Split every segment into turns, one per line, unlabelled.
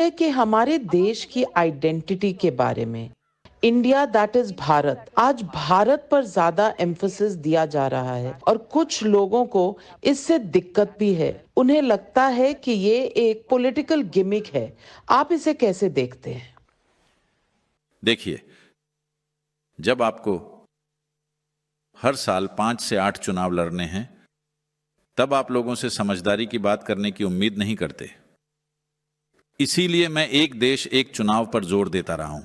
है कि हमारे देश की आइडेंटिटी के बारे में, इंडिया दैट इज भारत, आज भारत पर ज्यादा एम्फोसिस दिया जा रहा है और कुछ लोगों को इससे दिक्कत भी है। उन्हें लगता है कि ये एक पॉलिटिकल गिमिक है। आप इसे कैसे देखते हैं?
देखिए, जब आपको हर साल 5 से 8 चुनाव लड़ने हैं, तब आप लोगों से समझदारी की बात करने की उम्मीद नहीं करते। इसीलिए मैं एक देश एक चुनाव पर जोर देता रहा हूं।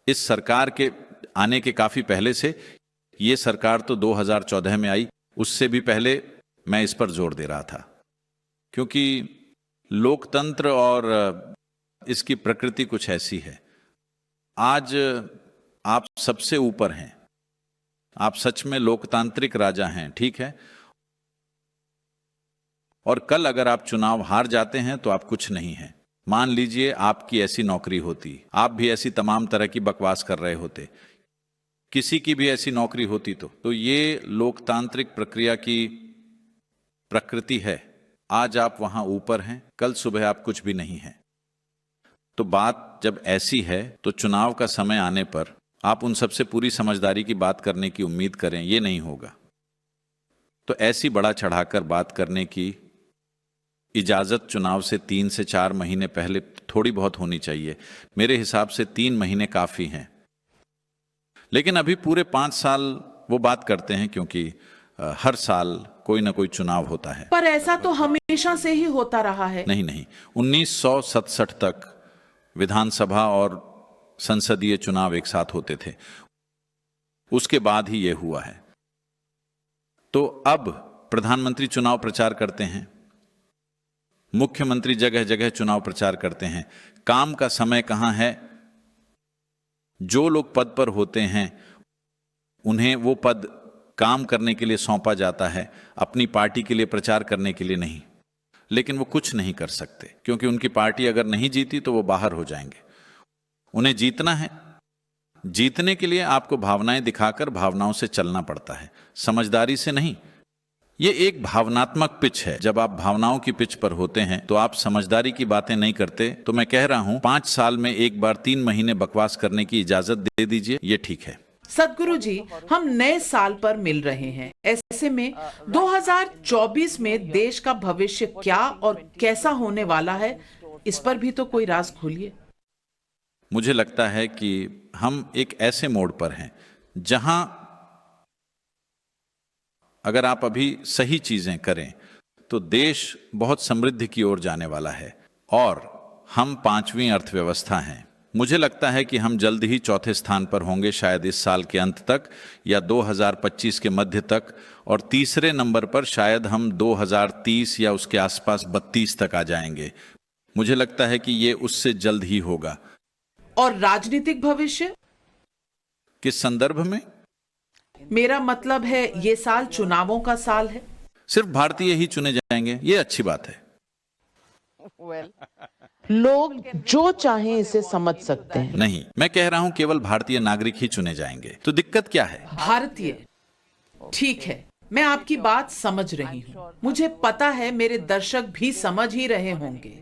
इस सरकार के आने के काफी पहले से, ये सरकार तो 2014 में आई, उससे भी पहले मैं इस पर जोर दे रहा था, क्योंकि लोकतंत्र और इसकी प्रकृति कुछ ऐसी है। आज आप सबसे ऊपर हैं, आप सच में लोकतांत्रिक राजा हैं, ठीक है। और कल अगर आप चुनाव हार जाते हैं तो आप कुछ नहीं हैं। मान लीजिए आपकी ऐसी नौकरी होती, आप भी ऐसी तमाम तरह की बकवास कर रहे होते, किसी की भी ऐसी नौकरी होती, तो ये लोकतांत्रिक प्रक्रिया की प्रकृति है। आज आप वहां ऊपर हैं, कल सुबह आप कुछ भी नहीं हैं। तो बात जब ऐसी है तो चुनाव का समय आने पर आप उन सबसे पूरी समझदारी की बात करने की उम्मीद करें, ये नहीं होगा। तो ऐसी बड़ा चढ़ाकर बात करने की इजाजत चुनाव से 3 से 4 महीने पहले थोड़ी बहुत होनी चाहिए। मेरे हिसाब से 3 महीने काफी हैं। लेकिन अभी पूरे 5 साल वो बात करते हैं, क्योंकि हर साल कोई ना कोई चुनाव होता है।
पर ऐसा तो हमेशा से ही होता रहा है।
नहीं, 1967 तक विधानसभा और संसदीय चुनाव एक साथ होते थे, उसके बाद ही यह हुआ है। तो अब प्रधानमंत्री चुनाव प्रचार करते हैं, मुख्यमंत्री जगह जगह चुनाव प्रचार करते हैं। काम का समय कहां है? जो लोग पद पर होते हैं उन्हें वो पद काम करने के लिए सौंपा जाता है, अपनी पार्टी के लिए प्रचार करने के लिए नहीं। लेकिन वो कुछ नहीं कर सकते, क्योंकि उनकी पार्टी अगर नहीं जीती तो वो बाहर हो जाएंगे। उन्हें जीतना है, जीतने के लिए आपको भावनाएं दिखाकर भावनाओं से चलना पड़ता है, समझदारी से नहीं। ये एक भावनात्मक पिच है। जब आप भावनाओं की पिच पर होते हैं तो आप समझदारी की बातें नहीं करते। तो मैं कह रहा हूं, 5 साल में एक बार 3 महीने बकवास करने की इजाजत दे दीजिए, ये ठीक है।
सदगुरु जी, हम नए साल पर मिल रहे हैं। ऐसे में 2024 में देश का भविष्य क्या और कैसा होने वाला है, इस पर भी तो कोई राज खोलिए।
मुझे लगता है कि हम एक ऐसे मोड़ पर हैं जहां अगर आप अभी सही चीजें करें तो देश बहुत समृद्धि की ओर जाने वाला है। और हम 5वीं अर्थव्यवस्था हैं। मुझे लगता है कि हम जल्द ही चौथे स्थान पर होंगे, शायद इस साल के अंत तक या 2025 के मध्य तक, और तीसरे नंबर पर शायद हम 2030 या उसके आसपास 32 तक आ जाएंगे। मुझे लगता है कि ये उससे जल्द ही होगा।
और राजनीतिक भविष्य
किस संदर्भ में?
मेरा मतलब है, ये साल चुनावों का साल है।
सिर्फ भारतीय ही चुने जाएंगे, ये अच्छी बात है।
लोग जो चाहें इसे समझ सकते हैं।
नहीं, मैं कह रहा हूं केवल भारतीय नागरिक ही चुने जाएंगे। तो दिक्कत क्या है?
भारतीय, ठीक है, मैं आपकी बात समझ रही हूँ। मुझे पता है मेरे दर्शक भी समझ ही रहे होंगे।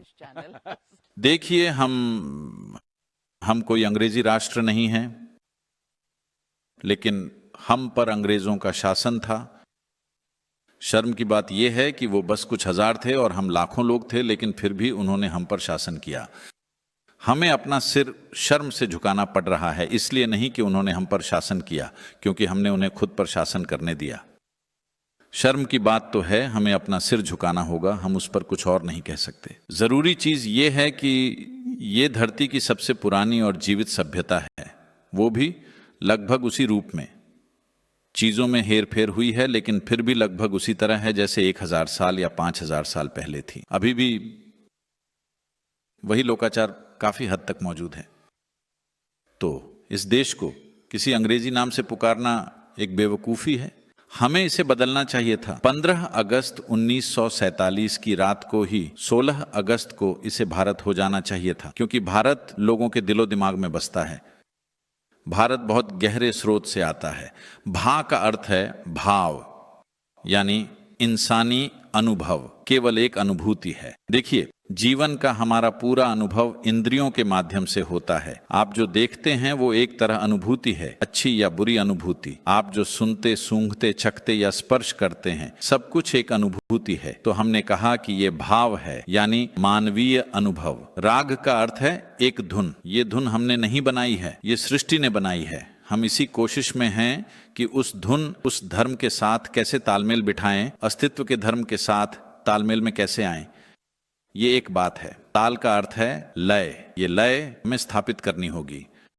देखिए, हम कोई अंग्रेजी राष्ट्र नहीं हैं, लेकिन हम पर अंग्रेजों का शासन था। शर्म की बात यह है कि वो बस कुछ हजार थे और हम लाखों लोग थे, लेकिन फिर भी उन्होंने हम पर शासन किया। हमें अपना सिर शर्म से झुकाना पड़ रहा है, इसलिए नहीं कि उन्होंने हम पर शासन किया, क्योंकि हमने उन्हें खुद पर शासन करने दिया। शर्म की बात तो है, हमें अपना सिर झुकाना होगा, हम उस पर कुछ और नहीं कह सकते। जरूरी चीज ये है कि ये धरती की सबसे पुरानी और जीवित सभ्यता है, वो भी लगभग उसी रूप में। चीजों में हेर फेर हुई है, लेकिन फिर भी लगभग उसी तरह है जैसे 1000 साल या 5000 साल पहले थी। अभी भी वही लोकाचार काफी हद तक मौजूद है। तो इस देश को किसी अंग्रेजी नाम से पुकारना एक बेवकूफी है। हमें इसे बदलना चाहिए था। 15 अगस्त 1947 की रात को ही 16 अगस्त को इसे भारत हो जाना चाहिए था, क्योंकि भारत लोगों के दिलो दिमाग में बसता है। भारत बहुत गहरे स्रोत से आता है। भा का अर्थ है भाव, यानी इंसानी अनुभव, केवल एक अनुभूति है। देखिए, जीवन का हमारा पूरा अनुभव इंद्रियों के माध्यम से होता है। आप जो देखते हैं वो एक तरह अनुभूति है, अच्छी या बुरी अनुभूति। आप जो सुनते, सूंघते, चखते या स्पर्श करते हैं, सब कुछ एक अनुभूति है। तो हमने कहा कि ये भाव है, यानी मानवीय अनुभव। राग का अर्थ है एक धुन। ये धुन हमने नहीं बनाई है, ये सृष्टि ने बनाई है। हम इसी कोशिश में हैं कि उस धुन, उस धर्म के साथ कैसे तालमेल बिठाएं, अस्तित्व के धर्म के साथ तालमेल में कैसे आएं। ये एक बात है। ताल का अर्थ है लय। ये लय हमें स्थापित करनी होगी।